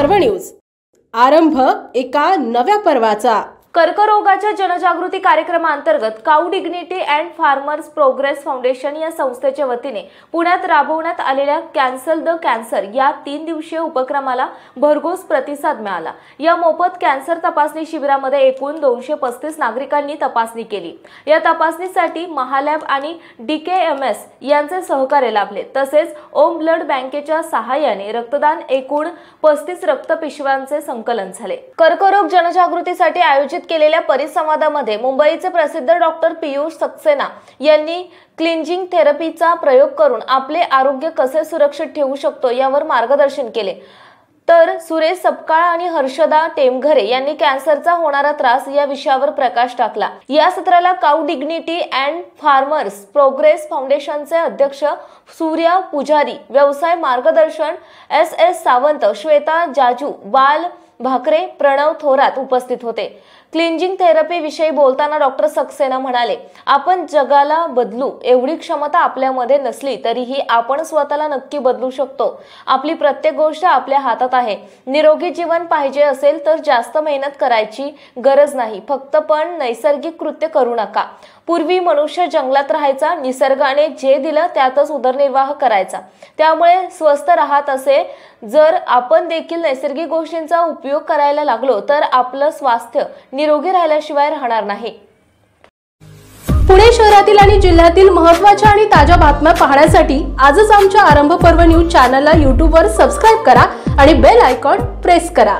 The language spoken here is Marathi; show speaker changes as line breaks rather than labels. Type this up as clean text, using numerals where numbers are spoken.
पर्व न्यूज। आरंभ एका नव्या पर्वाचा।
कर्करोगाच्या जनजागृती कार्यक्रमांतर्गत Cow Dignity and Farmers Progress Foundation या संस्थेच्या वतीने पुण्यात राबवण्यात आलेल्या कॅन्सल द कॅन्सर या 3 दिवसीय उपक्रमाला भरघोस प्रतिसाद मिळाला। या मोफत कॅन्सर तपासणी शिबिरामध्ये एकूण 235 नागरिकांनी तपासणी केली। या तपासणीसाठी महालॅब आणि DKMS यांचे सहकार्य लाभले। तसेच ओम ब्लड बँकेच्या सहाय्याने रक्तदान एकूण 35 रक्तपिशव्यांचे संकलन झाले। कर्करोग जनजागृतीसाठी आयोजित केलेल्या परिसंवादामध्ये मुंबईचे प्रसिद्ध डॉक्टर पीयूष सक्सेना यांनी क्लिंजिंग थेरपीचा प्रयोग करून आपले आरोग्य कसे सुरक्षित ठेवू शकतो यावर मार्गदर्शन केले। तर सुरेश सपकाळ आणि हर्षदा टेमघरे यांनी कॅन्सरचा होणारा त्रास या विषयावर प्रकाश टाकला। या सत्राला काऊ डिग्निटी अँड फार्मर्स प्रोग्रेस फाउंडेशनचे अध्यक्ष सूर्या पुजारी, व्यवसाय मार्गदर्शन SS सावंत, श्वेता जाजू, बाल भाकरे, प्रणव थोरात उपस्थित होते। क्लिंजिंग थेरपी विषयी बोलताना डॉक्टर सक्सेना म्हणाले, आपण जगाला बदलू एवढी क्षमता आपल्यामध्ये नसली तरीही आपण स्वतःला नक्की बदलू शकतो। आपली प्रत्येक गोष्ट आपल्या हातात आहे। निरोगी जीवन पाहिजे असेल तर जास्त मेहनत करायची गरज नाही, फक्त पण नैसर्गिक कृत्य करू नका। पूर्वी मनुष्य जंगलात राहायचा, निसर्गाने जे दिलं त्यातच उदरनिर्वाह करायचा, त्यामुळे स्वस्थ राहत असे। जर आपण देखील नैसर्गिक गोष्टींचा उपयोग करायला लागलो तर आपलं स्वास्थ्य निरोगी राहिल्याशिवाय राहणार नाही।
पुणे शहरातील आणि जिल्ह्यातील महत्त्वाच्या आणि ताज्या बातम्या पाहण्यासाठी आजच आमच्या आरंभ पर्व न्यूज चॅनलला YouTube वर सबस्क्राइब करा आणि बेल आयकॉन प्रेस करा।